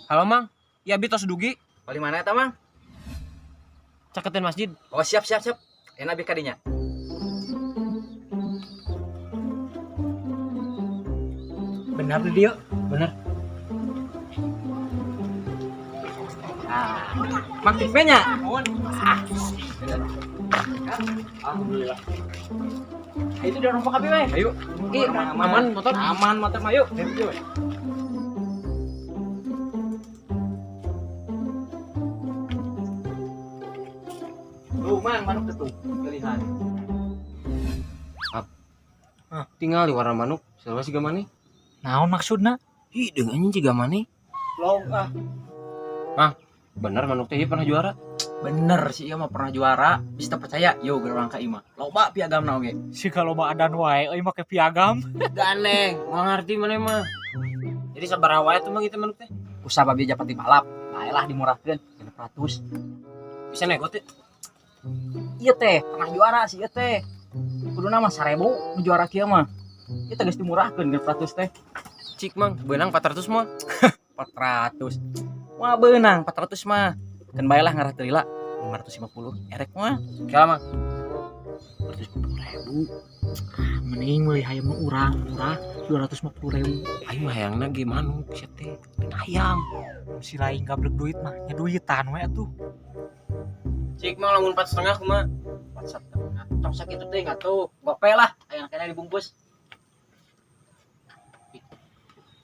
Halo Mang, ya Bi tos dugi, Bali mana eta, Mang? caketin masjid. Oh, siap. Enak bi kadinya. Benar tuh dia. Bener. Mang tiknya. Alhamdulillah. Itu udah rompok abi we. Ayo. Aman motor. Aman motor mah yuk. Tuh, Mang, manuk tuh. Pilihan. Tinggal di warna manuk, selama sih gamane. Naon maksudna? Ih, dengannya juga gamane. Long Bener manuk teh ieu pernah juara. Bener sih ieu mah pernah juara. Bisa percaya, yo gerang ka imah. Loba piagamna oge. Si kalau mah adan wae euy make piagam. Ganeng, nggak ngerti mana mah. Jadi sabar wae tuh mah gitu manuk teh. Usah babi japati balap. Baelah dimurahkeun 600. Bisa nego teh. Iya teh, pernah juara sih ieu teh. Kuduna mah 1000 nu juara kieu mah. Ieu teh geus dimurahkeun 600 teh. Cik Mang, benang 400 mah. 400. Wah beunang 400 mah. Kan baelah ngarah teu lila 550 erek mah. Kira Mang. 450.000. Mending meuli hayam mah murah 250.000. Aing mah hayangna ge manuk sia teh. Ayam. Si lain gablek duit mah, nya duitan we atuh. Cik Mang lamun 4,5 kumaha? 4,5. Tong sakitu teh atuh. Gope lah, aya kena dibungkus.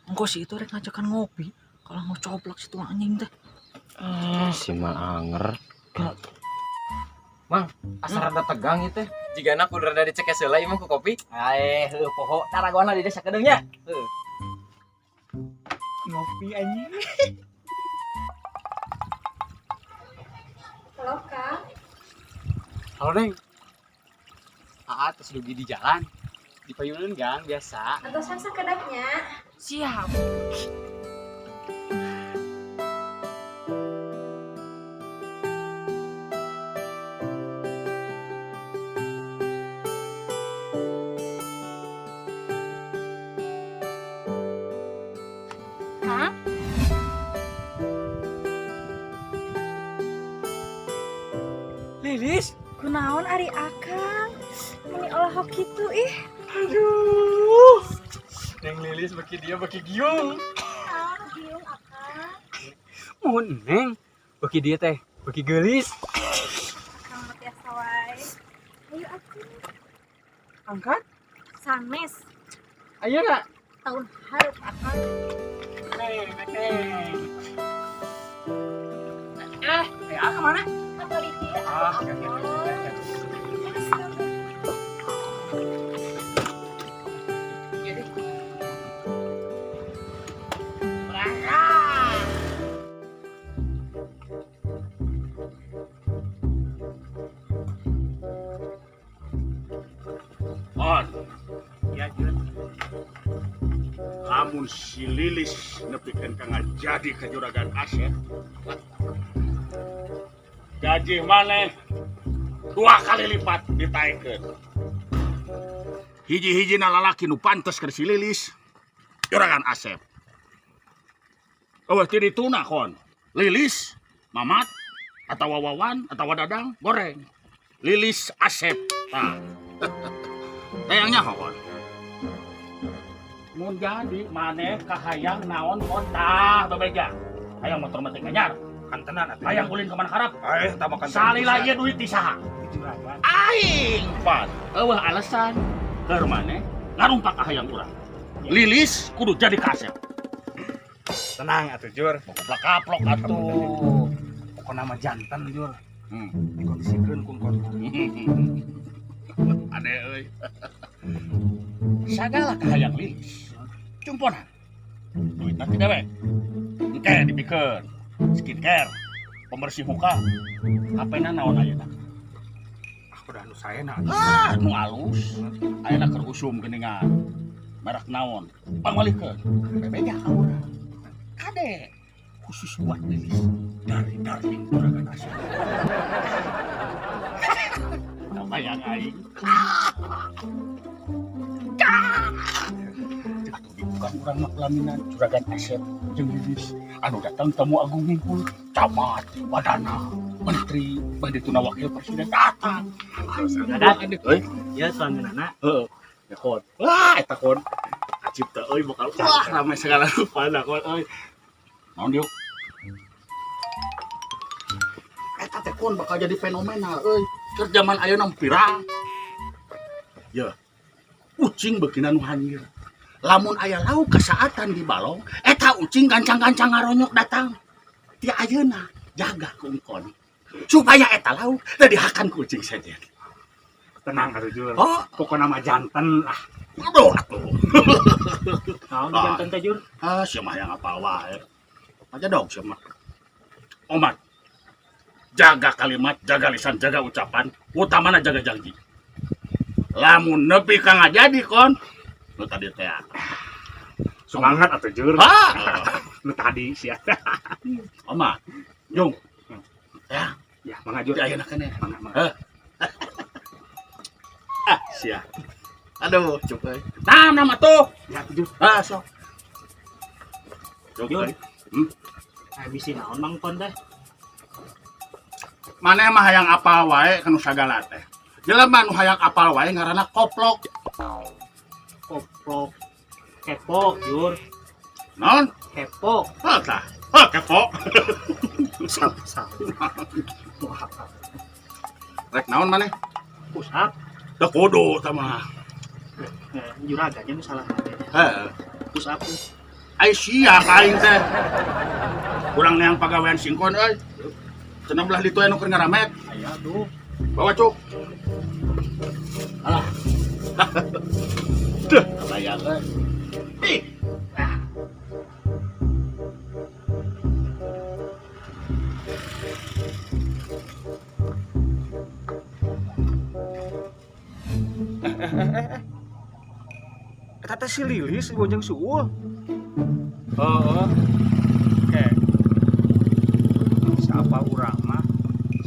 Engko si itu rek ngajakan ngopi. Kalau mau coplak situ anjing teh. Si Mang anger. Asal rada tegang ieu teh. Jika anak udah rada dicek heula ieu mah ku kopi. Heuh poho taragona di desa kedeung nya. Heuh. Ngopi anjing. Halo Kak, Halo Neng. Terus dugi di jalan. Di payunan gang biasa. atau samsa kedapnya? Siap. Kak, Lilis, kunaon ari akang? Meni olah kitu ih. Aduh. Neng Lilis bagi dia bagi giung. Ah, biung akang. Mun Neng bagi dia teh bagi gelis. Kang mati asa wae. Ayo atuh, Angkat. sanes Ayo nak. tahun hareup akang. Neng. Kemana? Atau di dia. On. Ya, Jun. Lamun si Lilis nepikeun ka ngajadi ka juragan Asep. Gaji maneh 2 kali lipat ditaikeun. Hiji-hijina lalaki nu pantes keur si Lilis juragan Asep. Eueuh ti dituna kon. Lilis, Mamat, atau Wawan, atau Dadang, goreng. Lilis Asep. Tah. Tayangnya hokon. Mun jadi maneh kahayang naon kontak bebeja. Hayang motor mati anyar. Kantenan atuh. Hayang ulin ke mana harap. Tama Salila ieu duit ti saha? Aing pan. Eueuh alasan keur maneh ngarumpak ka hayang urang. Lilis kudu jadi ka Asep. Tenang atuh Jur. Kaplok atuh. Pokona mah jantan Jur. Hmm. Dikondisikeun kun kon. Ade euy. Sagala kahayang Lilis. Cumponan. Duit nanti dewe. Engke dipikeun. Skincare, pembersih muka. Apena naon ayeuna? Udah anu saena. Nu alus. Ayeuna keur usum geuningan. Merek naon? Pangwalikeun. Bebeja ka urang. Kade khusus buat Lilis dari Darling juragan Asep. Apa yang aing? Atuh bukan orang mah pelaminan Juragan Asep jeung Lilis anu datang tamu agung ngumpul camat, wadana, menteri, bandituna wakil presiden datang. Euy, Ya suaminana. heeh. Ya kon. Wah, eta kon. Cipta euy bakal wah rame segala rupa da kon euy. Naon diuk? Eta teh kon bakal jadi fenomenal euy. Keur zaman ayeuna pirang. Ya. Ucing beukina nu hanyir. Lamun aya lauk kasaatan di balong, eta ucing gancang-gancang ngaronyok datang. Ti ayeuna jaga ku engkon. Supaya eta lauk teu dihakan ku ucing saja. Tenang atuh Jur. Oh, Pokona mah janten lah. aduh atuh. Naon dijanten teh Jur? Ah, sia mah yang apal wae. Aja dong sia mah. Omat. Jaga kalimat, jaga lisan, jaga ucapan, utamana jaga janji. Lamun nepi ka ngajadi kon, nu tadi teh. Semangat atuh Jur. Ah, Nu tadi sia. Omat. Jung. Ya, Ya, mangga Jur. di ayeuna keneh. Mangga. Ah, sia. Aduh, cuk euy. Nama tuh. Ya Jur. Ah, sok. Cuk Jur. euy. Bisi naon Mang Kon teh? Maneh mah hayang apal wae kanu sagala teh. Jelema nu hayang apal wae ngaranna koplok. Koplok. Kepo Jur. Naon? Kepo. Hah, tah. Hah, kepo. Rek naon maneh? Pusap. Teu kudu tah mah. Juraganya nu salah teh. Heuh. Pusap tuh. Ai sia aing teh. Kurang neang pagawean singkon euy. Cenah belah ditu anu keur ngaramet. Aya tuh. Bawa cuk. Alah. Duh, kabayang euy. Ih. Eta teh si Lilis si Bonjang Suul. Oh, Heh. Siapa urang mah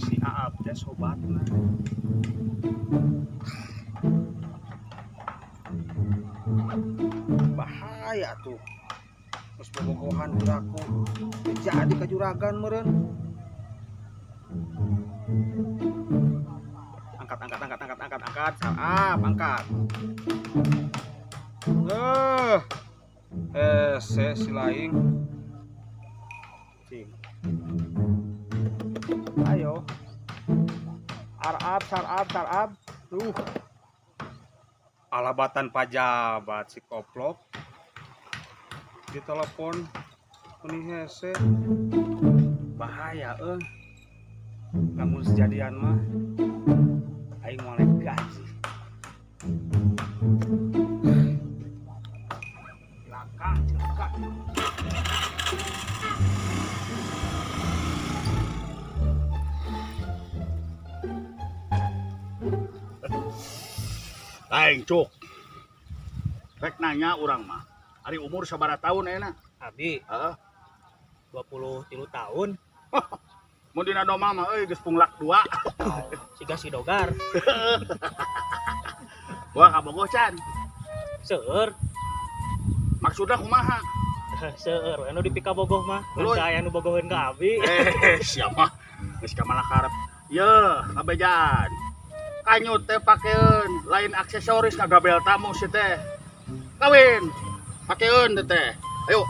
si Aab teh sobatna. Bahaya tuh. Terus bobogohan uraku. Jadi ka juragan meureun. Angkat. Saab, angkat. Si laing. Cing. Ayo. Sarab. Alabatan pajabat si koplok. Ditelepon kuni hese. Bahaya Namun sejadian mah aing molek gaji. Celaka. Aing cuk. Rek nanya urang mah. Ari umur sabaraha tahun ayeuna? Abi Heeh. 23 tahun. Mun dina doma mah euy geus punglak 2. Siga si Dogar. Gua kabogoh can. Seueur. Maksudna kumaha? Seueur we anu dipika bogoh mah. Uloy. Mun aya nu bogoheun ka abi. Siapa? Geus ka mana karep. Yeuh, kabejan. Kanyut teh pakeun, lain aksesoris kagabel tamu si teh. Kawin. Pakeun teh. Ayo.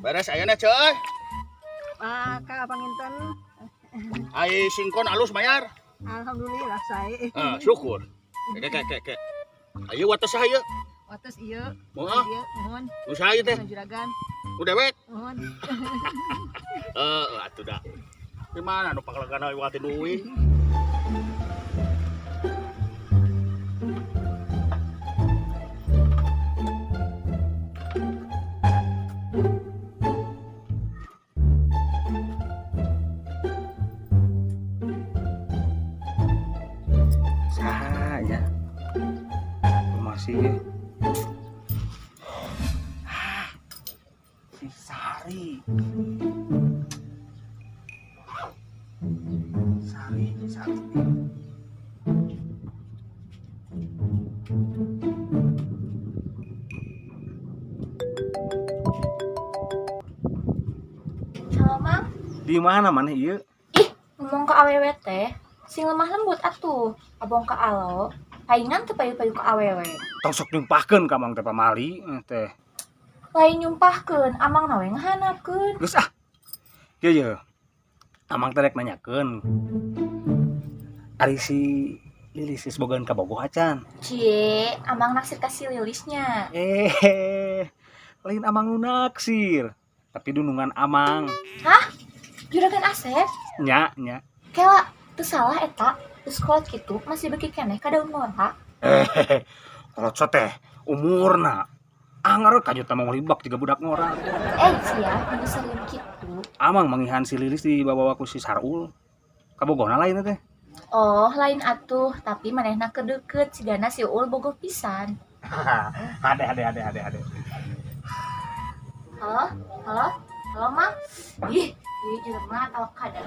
Beres ayeuna ceuy. Kak panginten. Ai singkon alus bayar. Alhamdulillah saya. Syukur. Kek. Ayo wates saya. Wates ieu. Moal. Ieu mohon. Nu saya teh. Juragan. Udah wet. Mohon. Atuh dah. Di mana nu pakalagana wati duit? Saya masih si Sari. Halo, Mang. Di mana mana ieu? Ih, ngomong ke awewe teh. Sing lemah lembut atuh. Abong ke alo. Paingan teu payu-payu ke awewe. Tong sok nyumpahkeun ka Mang teh pamali teh. Lain nyumpahkeun, amang nawe ngahanapkeun. Geus ah. Ieu ye. Amang teh rek nanyakeun. Ari si Lilis geus bogaan ka bogoh acan. Cie, amang naksir kasih lilisnya. Lain Amang nu naksir, tapi dunungan Amang. Juragan Asep, Nya. kela teu salah eta. Terus kolot kitu masih beki keneh ka daun ngora. Kalau teh umurna anggar kajut mau ngelibak juga budak ngora. Sia, mun seureum kitu. Amang mangihan si Lilis dibawa ku si Sarul. Kabogona lain teh. Oh, lain atuh, tapi manehna kedeukeut sigana si Uul bogoh pisan. Ade. Halo, Mang. Ih, ieu jelema tawak kada.